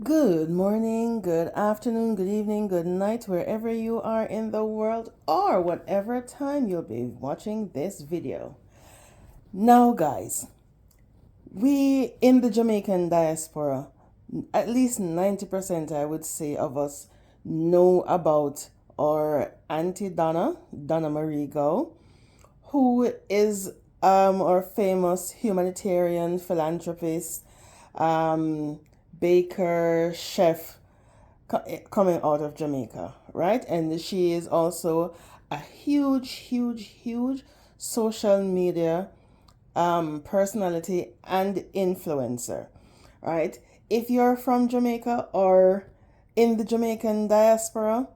Good morning, good afternoon, good evening, good night, wherever you are in the world or whatever time you'll be watching this video. Now, guys, we in the Jamaican diaspora, at least 90% I would say of us know about our Auntie Donna, Donna Marie Gowe, who is our famous humanitarian philanthropist, um, baker, chef coming out of Jamaica, right? And she is also a huge social media personality and influencer, right? If you're from Jamaica or in the Jamaican diaspora,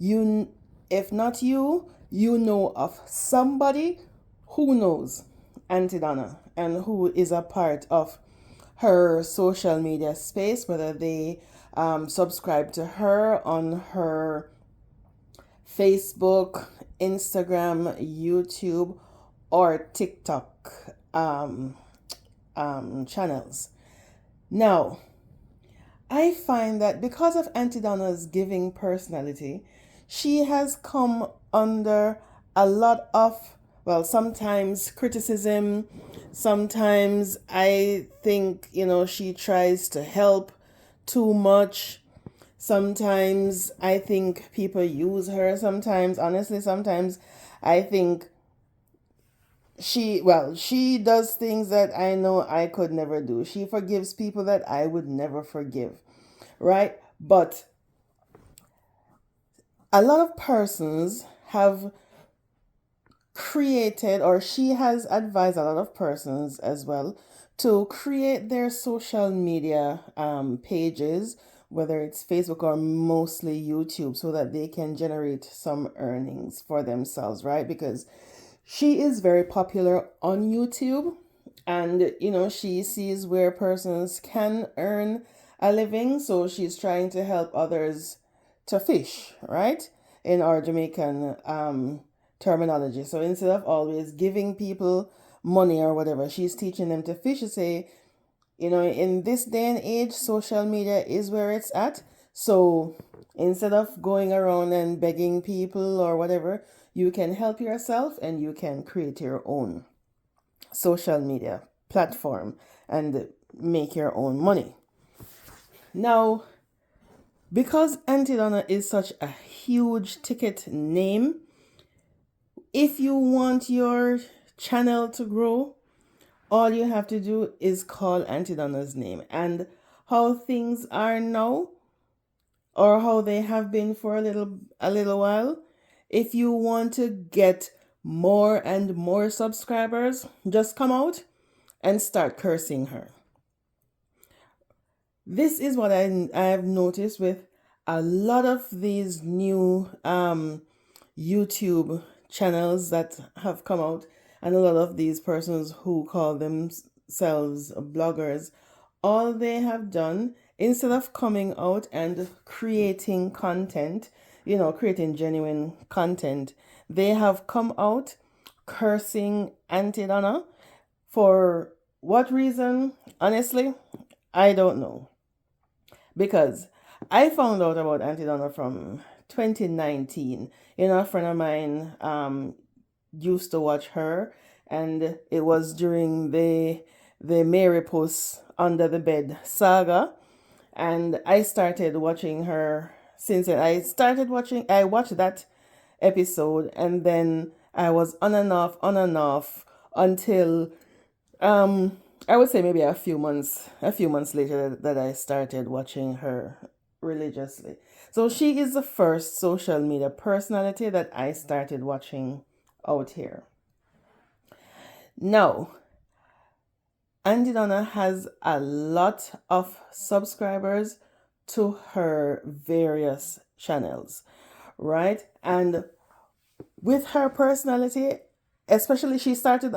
you, if not you, you know of somebody who knows Auntie Donna and who is a part of her social media space, whether they subscribe to her on her Facebook, Instagram, YouTube, or TikTok channels. Now, I find that because of Auntie Donna's giving personality, she has come under a lot of, well, sometimes criticism. Sometimes I think, she tries to help too much. Sometimes I think people use her. Sometimes, honestly, sometimes I think she does things that I know I could never do. She forgives people that I would never forgive, right? But a lot of persons have created, or she has advised a lot of persons as well, to create their social media pages, whether it's Facebook or mostly YouTube, so that they can generate some earnings for themselves, right? Because she is very popular on YouTube, and she sees where persons can earn a living, so she's trying to help others to fish, right? In our Jamaican terminology. So instead of always giving people money or whatever, she's teaching them to fish. To say, in this day and age, social media is where it's at. So instead of going around and begging people or whatever, you can help yourself and you can create your own social media platform and make your own money. Now, because Auntie Donna is such a huge ticket name, if you want your channel to grow, all you have to do is call Auntie Donna's name. And how things are now, or how they have been for a little while, if you want to get more and more subscribers, just come out and start cursing her. This is what I have noticed with a lot of these new YouTube channels that have come out, and a lot of these persons who call themselves bloggers. All they have done, instead of coming out and creating content, creating genuine content, they have come out cursing Auntie Donna. For what reason? Honestly, I don't know. Because I found out about Auntie Donna from 2019. A friend of mine used to watch her, and it was during the Mary Puss Under the Bed saga, and I started watching her since then. I watched that episode, and then I was on and off until I would say maybe a few months later that I started watching her religiously. So she is the first social media personality that I started watching out here. Now, Auntie Donna has a lot of subscribers to her various channels, right? And with her personality, especially, she started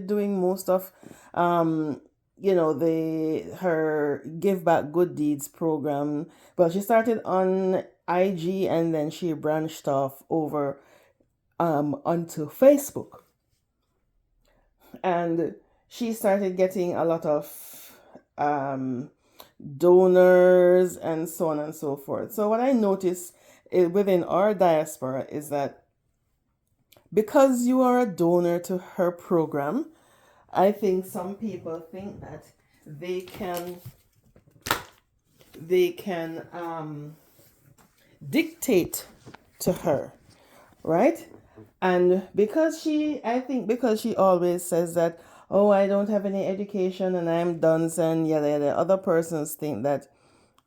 doing most of the her give back good deeds program. Well, she started on IG, and then she branched off over onto Facebook, and she started getting a lot of donors, and so on and so forth. So what I notice within our diaspora is that because you are a donor to her program, I think some people think that they can dictate to her, right? And I think because she always says that, oh, I don't have any education and I'm done, and yada yada, other persons think that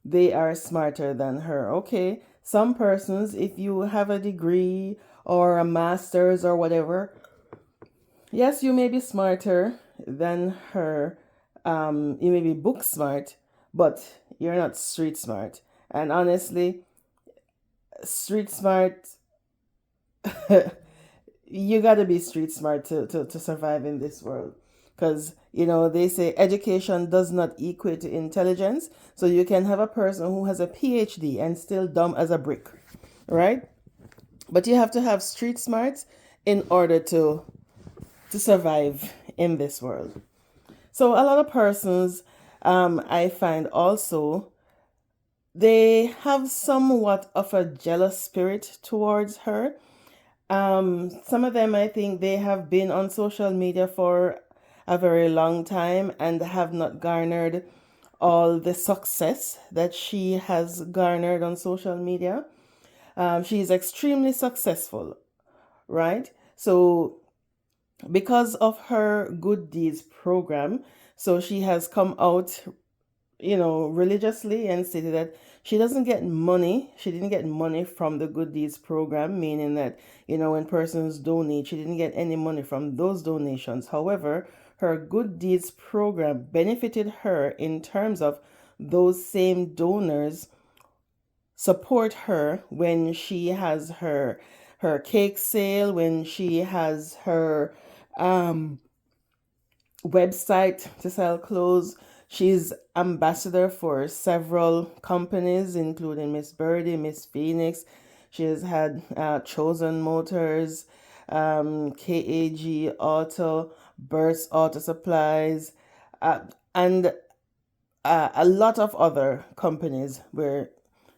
they are smarter than her. Okay, some persons, if you have a degree or a master's or whatever, yes, you may be smarter than her. You may be book smart, but you're not street smart. And honestly, street smart, you got to be street smart to survive in this world. Because, they say education does not equate to intelligence. So you can have a person who has a PhD and still dumb as a brick, right? But you have to have street smarts in order to survive in this world. So a lot of persons, I find also, they have somewhat of a jealous spirit towards her. Some of them, I think, they have been on social media for a very long time and have not garnered all the success that she has garnered on social media. She is extremely successful, right? So because of her good deeds program, so she has come out, religiously and stated that she doesn't get money. She didn't get money from the good deeds program, meaning that, when persons donate, she didn't get any money from those donations. However, her good deeds program benefited her in terms of those same donors support her when she has her cake sale, when she has her website to sell clothes. She's ambassador for several companies, including Miss Birdie, Miss Phoenix. She has had Chosen Motors, KAG Auto, Burst Auto Supplies, and a lot of other companies where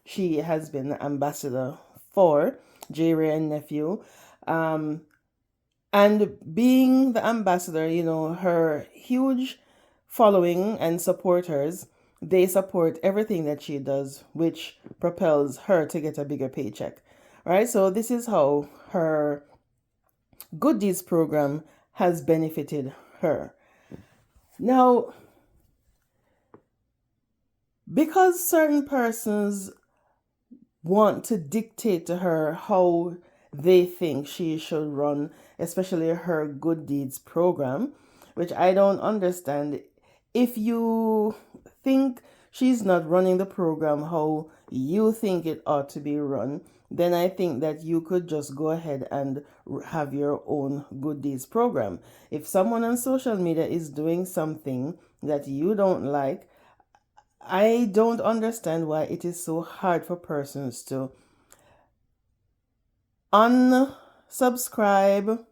she has been ambassador for, J. Ray and Nephew. And being the ambassador, her huge following and supporters, they support everything that she does, which propels her to get a bigger paycheck. Right? So this is how her good deeds program has benefited her. Now, because certain persons want to dictate to her how they think she should run, especially her good deeds program, which I don't understand. If you think she's not running the program how you think it ought to be run, then I think that you could just go ahead and have your own good deeds program. If someone on social media is doing something that you don't like, I don't understand why it is so hard for persons to unsubscribe,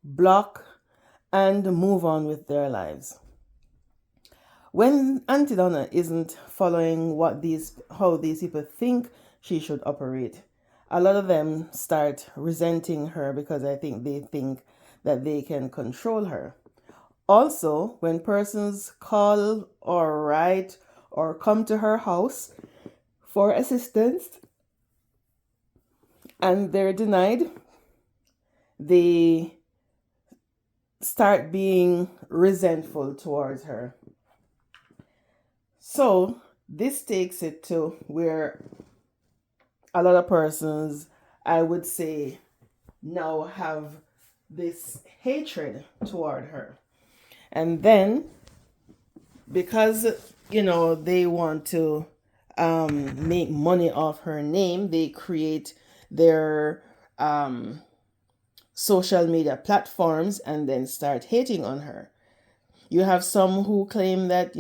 block, and move on with their lives. When Auntie Donna isn't following how these people think she should operate, a lot of them start resenting her because I think they think that they can control her. Also, when persons call or write or come to her house for assistance and they're denied, they start being resentful towards her. So this takes it to where a lot of persons, I would say, now have this hatred toward her. And then, because, they want to make money off her name, they create their social media platforms and then start hating on her. You have some who claim that,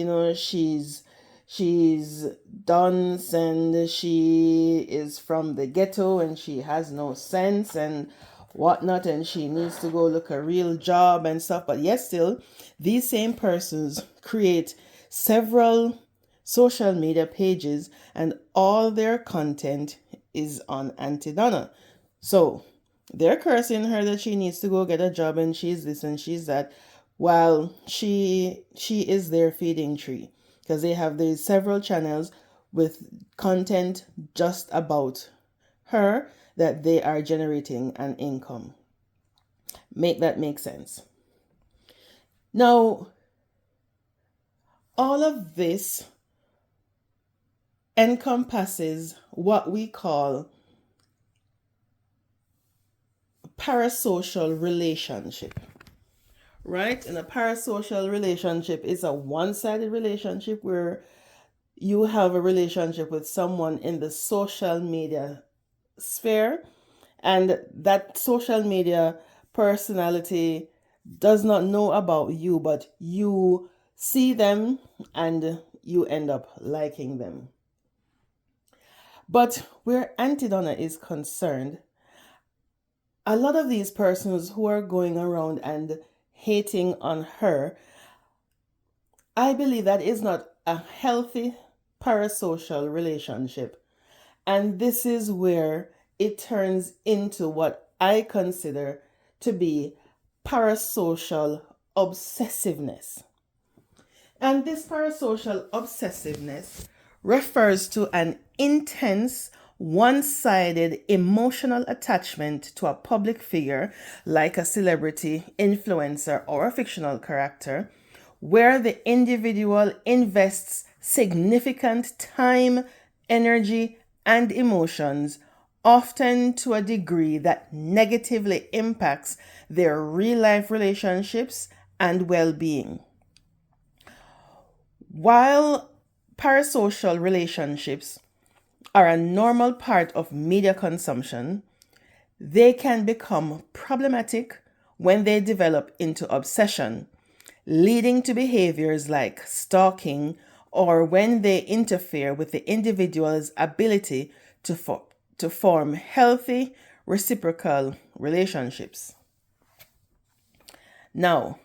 she's dunce and she is from the ghetto and she has no sense and whatnot, and she needs to go look a real job and stuff. But yet still, these same persons create several social media pages, and all their content is on Auntie Donna. So they're cursing her that she needs to go get a job and she's this and she's that, while she is their feeding tree, because they have these several channels with content just about her that they are generating an income. Make that make sense. Now, all of this encompasses what we call parasocial relationship, right? And a parasocial relationship is a one-sided relationship where you have a relationship with someone in the social media sphere, and that social media personality does not know about you, but you see them and you end up liking them. But where Auntie Donna is concerned, a lot of these persons who are going around and hating on her, I believe that is not a healthy parasocial relationship. And this is where it turns into what I consider to be parasocial obsessiveness. And this parasocial obsessiveness refers to an intense, one-sided emotional attachment to a public figure like a celebrity, influencer, or a fictional character, where the individual invests significant time, energy, and emotions, often to a degree that negatively impacts their real-life relationships and well-being. While parasocial relationships are a normal part of media consumption, they can become problematic when they develop into obsession, leading to behaviors like stalking, or when they interfere with the individual's ability to form healthy, reciprocal relationships. Now,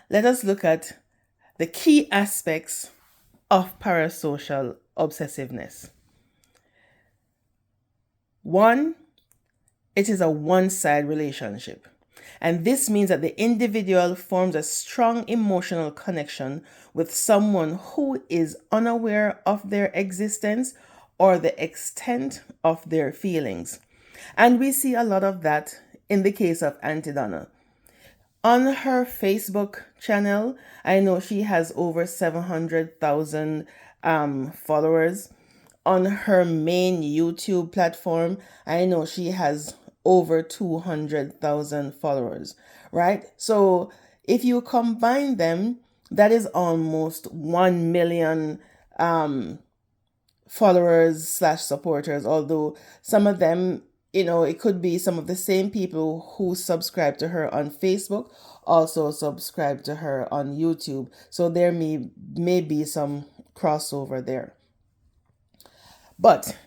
let us look at the key aspects of parasocial obsessiveness. 1, it is a one-sided relationship. And this means that the individual forms a strong emotional connection with someone who is unaware of their existence or the extent of their feelings. And we see a lot of that in the case of Auntie Donna. On her Facebook channel, I know she has over 700,000 followers. On her main YouTube platform, I know she has over 200,000 followers, right? So if you combine them, that is almost 1 million followers slash supporters, although some of them, it could be some of the same people who subscribe to her on Facebook also subscribe to her on YouTube. So there may be some crossover there. But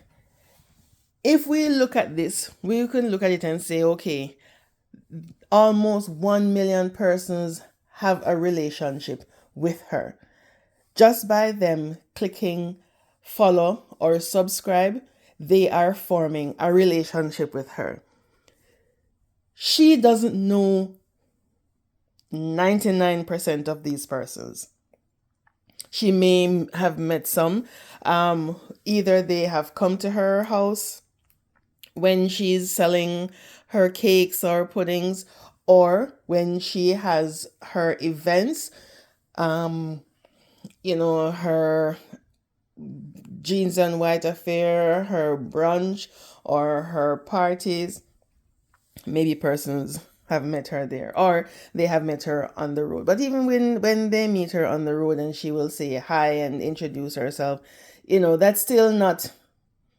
if we look at this, we can look at it and say, okay, almost 1 million persons have a relationship with her. Just by them clicking follow or subscribe, they are forming a relationship with her. She doesn't know 99% of these persons. She may have met some. Either they have come to her house when she's selling her cakes or puddings, or when she has her events, her jeans and white affair, her brunch, or her parties. Maybe persons have met her there, or they have met her on the road. But even when they meet her on the road and she will say hi and introduce herself, that's still not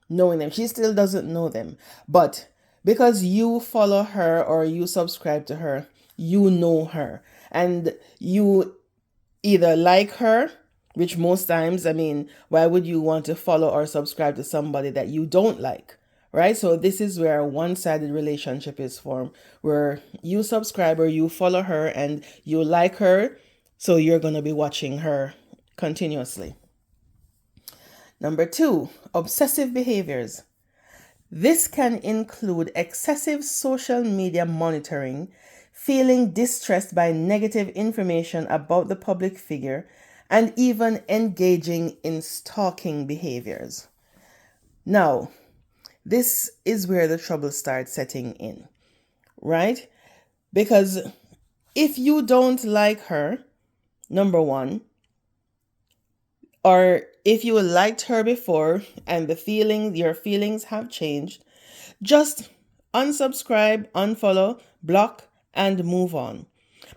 knowing them. She still doesn't know them. But because you follow her or you subscribe to her, you know her. And you either like her, which most times, why would you want to follow or subscribe to somebody that you don't like? Right? So this is where a one-sided relationship is formed, where you subscribe or you follow her and you like her, so you're going to be watching her continuously. Number 2, obsessive behaviors. This can include excessive social media monitoring, feeling distressed by negative information about the public figure, and even engaging in stalking behaviors. Now, this is where the trouble starts setting in, right? Because if you don't like her, number one, or if you liked her before and your feelings have changed, just unsubscribe, unfollow, block, and move on.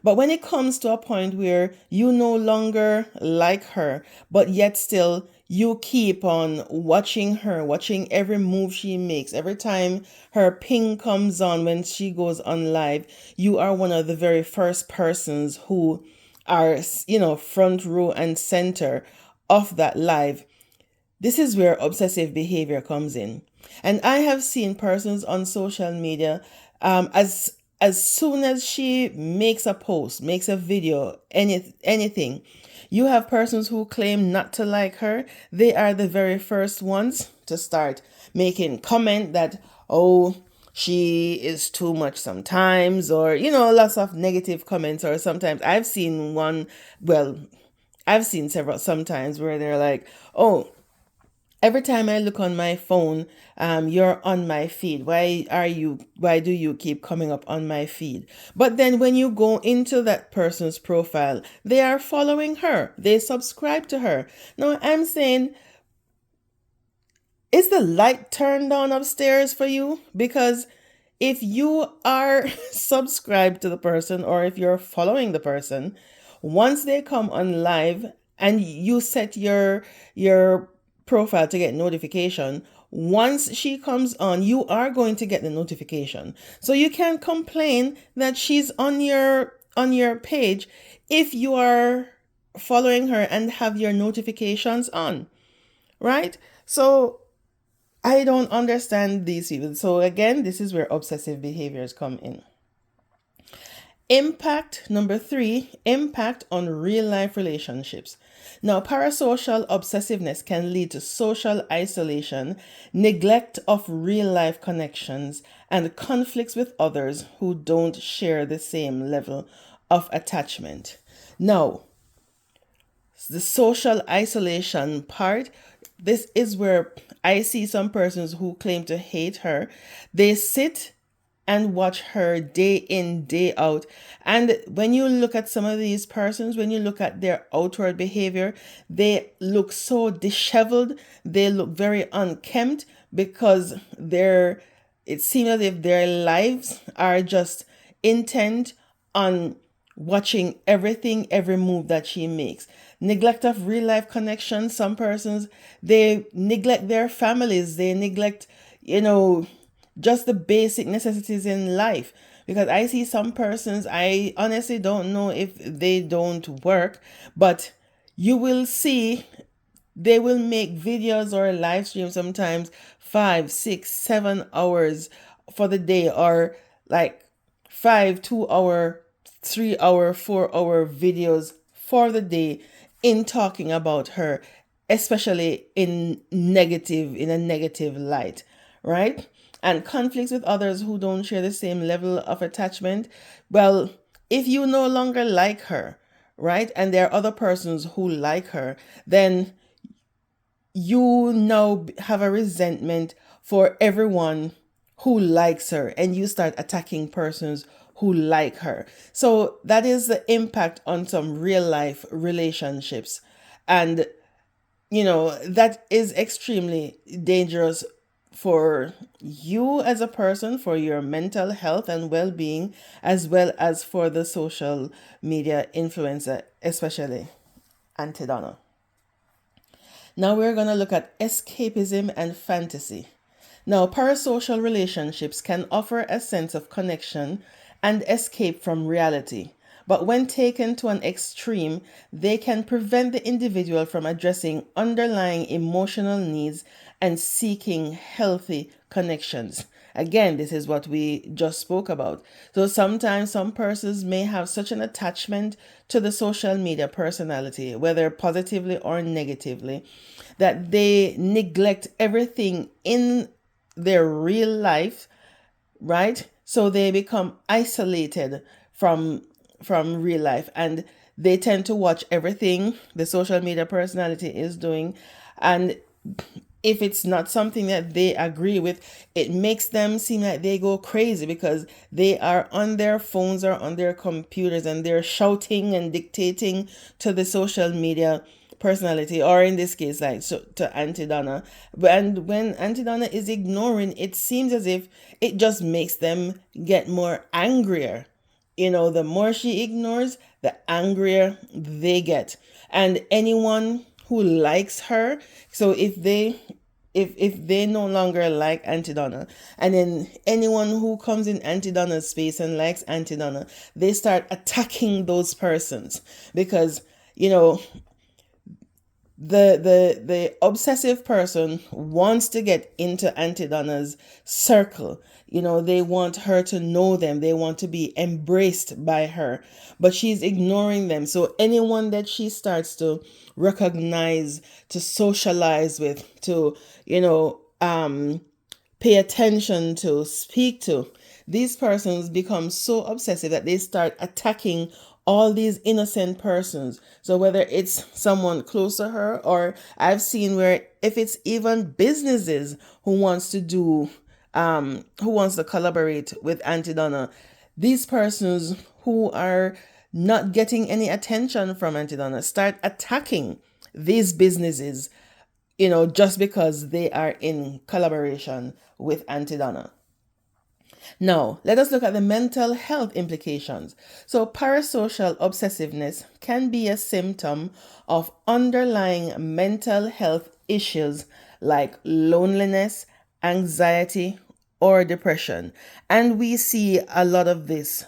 But when it comes to a point where you no longer like her, but yet still you keep on watching her, watching every move she makes, every time her ping comes on when she goes on live, you are one of the very first persons who are, front row and center of that live. This is where obsessive behavior comes in. And I have seen persons on social media, as soon as she makes a post, makes a video, anything, you have persons who claim not to like her. They are the very first ones to start making comment that, oh, she is too much sometimes, or, lots of negative comments. Or sometimes I've seen several sometimes where they're like, oh, every time I look on my phone, you're on my feed. Why do you keep coming up on my feed? But then when you go into that person's profile, they are following her. They subscribe to her. Now I'm saying, is the light turned on upstairs for you? Because if you are subscribed to the person, or if you're following the person, once they come on live and you set your profile to get notification, once she comes on, you are going to get the notification. So you can't complain that she's on your page if you are following her and have your notifications on, right? So I don't understand these people. So again, this is where obsessive behaviors come in. Number 3, impact on real life relationships. Now, parasocial obsessiveness can lead to social isolation, neglect of real life connections, and conflicts with others who don't share the same level of attachment. Now, the social isolation part, this is where I see some persons who claim to hate her. They sit and watch her day in, day out. And when you look at some of these persons, when you look at their outward behavior, they look so disheveled. They look very unkempt because it seems as if their lives are just intent on watching everything, every move that she makes. Neglect of real life connections. Some persons, they neglect their families. They neglect, just the basic necessities in life. Because I see some persons, I honestly don't know if they don't work, but you will see they will make videos or live streams sometimes 5, 6, 7 hours for the day, or like 5, 2-hour, 3-hour, 4-hour videos for the day in talking about her, especially in a negative light, right? And conflicts with others who don't share the same level of attachment. Well, if you no longer like her, right, and there are other persons who like her, then you now have a resentment for everyone who likes her, and you start attacking persons who like her. So that is the impact on some real life relationships. And, that is extremely dangerous for you as a person, for your mental health and well-being, as well as for the social media influencer, especially Auntie Donna. Now we're going to look at escapism and fantasy. Now, parasocial relationships can offer a sense of connection and escape from reality. But when taken to an extreme, they can prevent the individual from addressing underlying emotional needs and seeking healthy connections. Again, this is what we just spoke about. So sometimes some persons may have such an attachment to the social media personality, whether positively or negatively, that they neglect everything in their real life, right? So they become isolated from real life, and they tend to watch everything the social media personality is doing, and if it's not something that they agree with, it makes them seem like they go crazy because they are on their phones or on their computers and they're shouting and dictating to the social media personality, or in this case, like so, to Auntie Donna. And when Auntie Donna is ignoring, it seems as if it just makes them get more angrier. The more she ignores, the angrier they get. And anyone who likes her, so if they no longer like Auntie Donna, and then anyone who comes in Auntie Donna's space and likes Auntie Donna, they start attacking those persons because the obsessive person wants to get into Auntie Donna's circle. They want her to know them. They want to be embraced by her, but she's ignoring them. So anyone that she starts to recognize, to socialize with, to, pay attention to, speak to, these persons become so obsessive that they start attacking all these innocent persons. So whether it's someone close to her, or I've seen where if it's even businesses who wants to collaborate with Auntie Donna, these persons who are not getting any attention from Auntie Donna start attacking these businesses, just because they are in collaboration with Auntie Donna. Now, let us look at the mental health implications. So, parasocial obsessiveness can be a symptom of underlying mental health issues like loneliness, anxiety, or depression. And we see a lot of this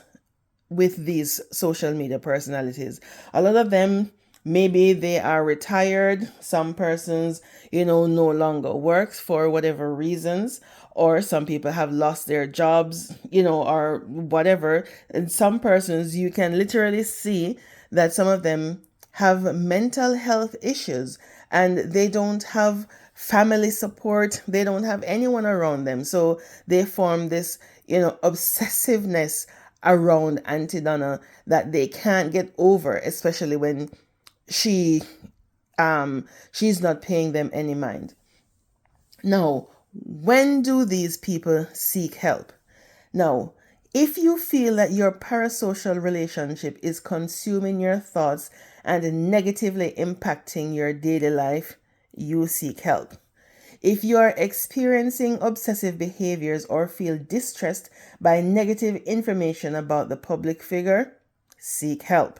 with these social media personalities. A lot of them, maybe they are retired. Some persons, no longer works for whatever reasons, or some people have lost their jobs, or whatever. And some persons, you can literally see that some of them have mental health issues and they don't have family support. They don't have anyone around them. So they form this, obsessiveness around Auntie Donna that they can't get over, especially when she's not paying them any mind. Now, when do these people seek help? Now, if you feel that your parasocial relationship is consuming your thoughts and negatively impacting your daily life, you seek help. If you are experiencing obsessive behaviors or feel distressed by negative information about the public figure, seek help.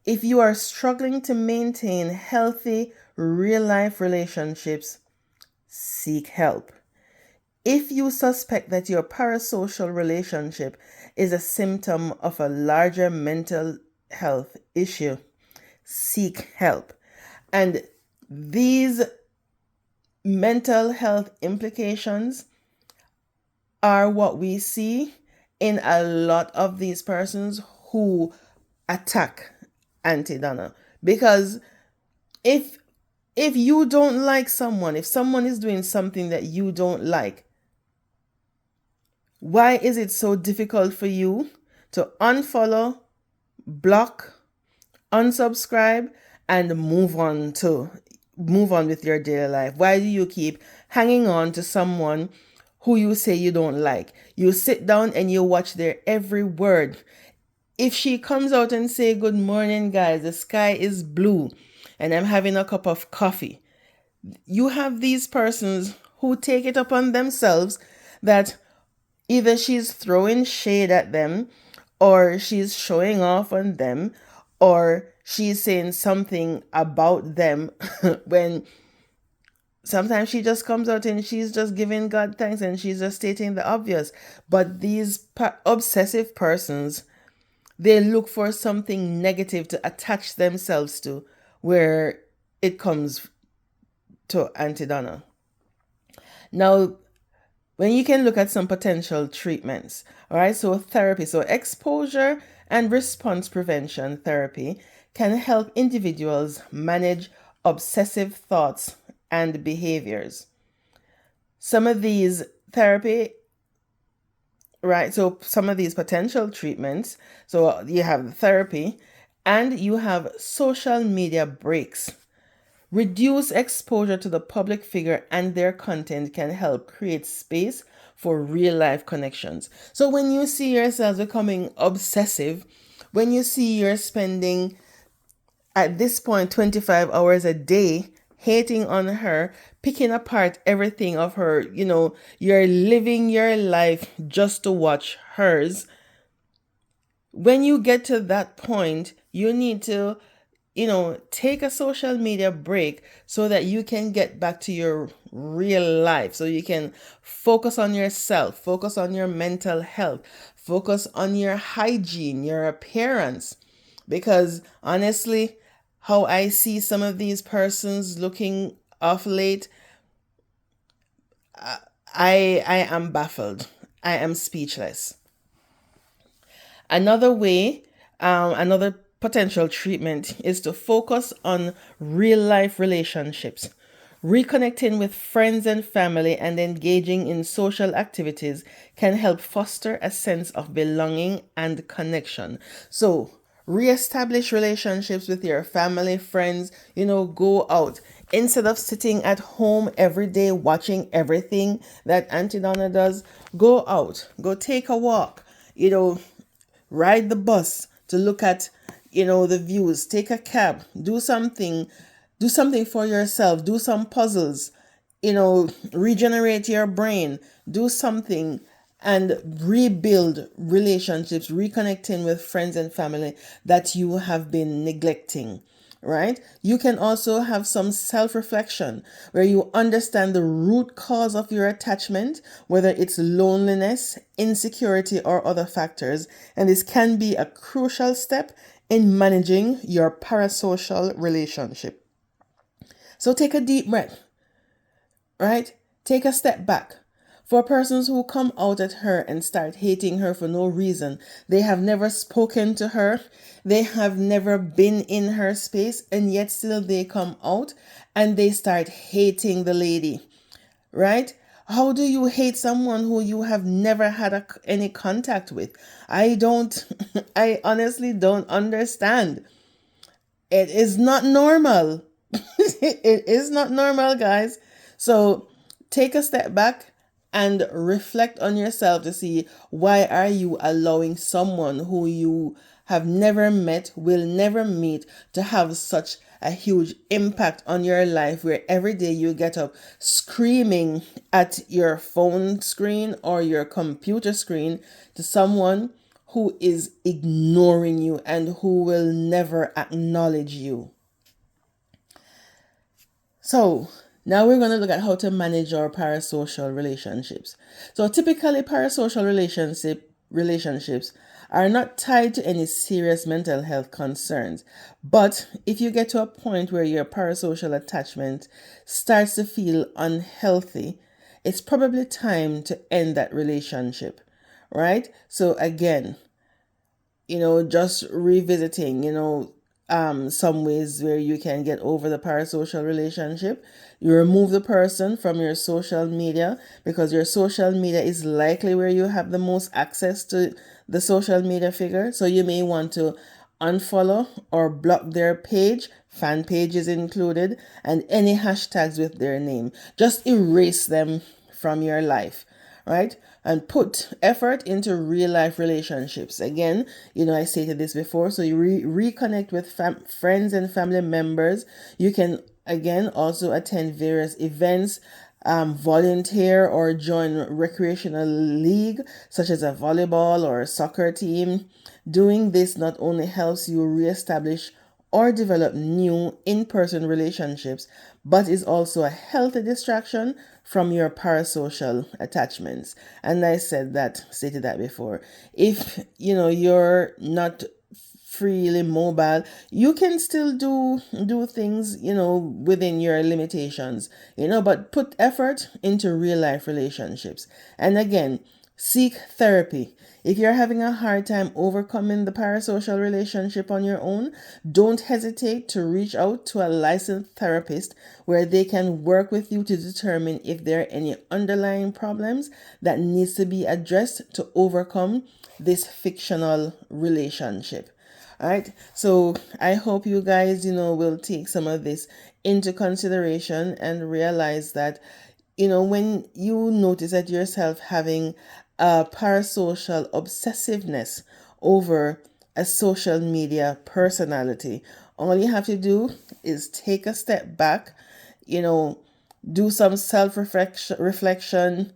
If you are struggling to maintain healthy, real-life relationships, seek help. If you suspect that your parasocial relationship is a symptom of a larger mental health issue, seek help. And these mental health implications are what we see in a lot of these persons who attack Auntie Donna. Because if you don't like someone, if someone is doing something that you don't like, why is it so difficult for you to unfollow, block, unsubscribe, and move on with your daily life? Why do you keep hanging on to someone who you say you don't like? You sit down and you watch their every word. If she comes out and say, "Good morning, guys, the sky is blue and I'm having a cup of coffee," you have these persons who take it upon themselves that either she's throwing shade at them, or she's showing off on them, or she's saying something about them when sometimes she just comes out and she's just giving God thanks and she's just stating the obvious. But these obsessive persons, they look for something negative to attach themselves to, where it comes to Auntie Donna. Now, when you can look at some potential treatments. All right, so therapy, so exposure and response prevention therapy can help individuals manage obsessive thoughts and behaviors. Some of these therapy, right, so some of these potential treatments, so you have the therapy and you have social media breaks. Reduce exposure to the public figure and their content can help create space for real life connections. So when you see yourself becoming obsessive, when you see you're spending at this point 25 hours a day hating on her, picking apart everything of her, you're living your life just to watch hers. When you get to that point, you need to take a social media break so that you can get back to your real life, so you can focus on yourself, focus on your mental health, focus on your hygiene, your appearance. Because honestly, how I see some of these persons looking off late, I am baffled. I am speechless. Another potential treatment is to focus on real life relationships. Reconnecting with friends and family and engaging in social activities can help foster a sense of belonging and connection. So, reestablish relationships with your family, friends, go out. Instead of sitting at home every day watching everything that Auntie Donna does, go out, go take a walk, ride the bus to look at the views, take a cab, do something for yourself, do some puzzles, regenerate your brain, do something, and rebuild relationships, reconnecting with friends and family that you have been neglecting. Right? You can also have some self reflection where you understand the root cause of your attachment, whether it's loneliness, insecurity, or other factors. And this can be a crucial step in managing your parasocial relationship. So take a deep breath, right? Take a step back. For persons who come out at her and start hating her for no reason, they have never spoken to her, they have never been in her space, and yet still they come out and they start hating the lady, right? How do you hate someone who you have never had any contact with? I honestly don't understand. It is not normal. It is not normal, guys. So take a step back and reflect on yourself to see, why are you allowing someone who you have never met, will never meet, to have such a huge impact on your life, where every day you get up screaming at your phone screen or your computer screen to someone who is ignoring you and who will never acknowledge you. So now we're going to look at how to manage our parasocial relationships. So typically parasocial relationships are not tied to any serious mental health concerns. But if you get to a point where your parasocial attachment starts to feel unhealthy, it's probably time to end that relationship, right? So again, just revisiting, some ways where you can get over the parasocial relationship. You remove the person from your social media, because your social media is likely where you have the most access to the social media figure. So you may want to unfollow or block their page, fan pages included, and any hashtags with their name. Just erase them from your life, right? And put effort into real life relationships. Again, I stated this before. So you reconnect with friends and family members. You can, again, also attend various events, volunteer or join recreational league, such as a volleyball or a soccer team. Doing this not only helps you reestablish or develop new in-person relationships, but is also a healthy distraction from your parasocial attachments. And I stated that before. If you're not freely mobile, you can still do things, within your limitations, but put effort into real life relationships. And again, seek therapy. If you're having a hard time overcoming the parasocial relationship on your own, don't hesitate to reach out to a licensed therapist where they can work with you to determine if there are any underlying problems that needs to be addressed to overcome this fictional relationship. All right. So I hope you guys, will take some of this into consideration and realize that, when you notice that yourself having a parasocial obsessiveness over a social media personality, all you have to do is take a step back, you know, do some self reflection,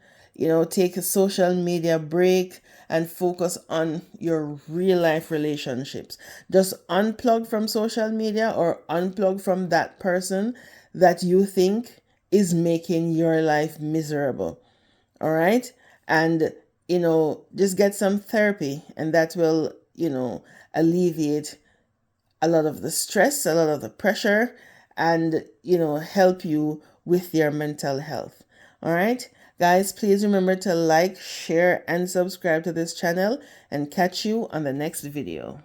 take a social media break and focus on your real life relationships. Just unplug from social media or unplug from that person that you think is making your life miserable. All right. And, just get some therapy, and that will, alleviate a lot of the stress, a lot of the pressure, and, help you with your mental health. All right. Guys, please remember to like, share, and subscribe to this channel, and catch you on the next video.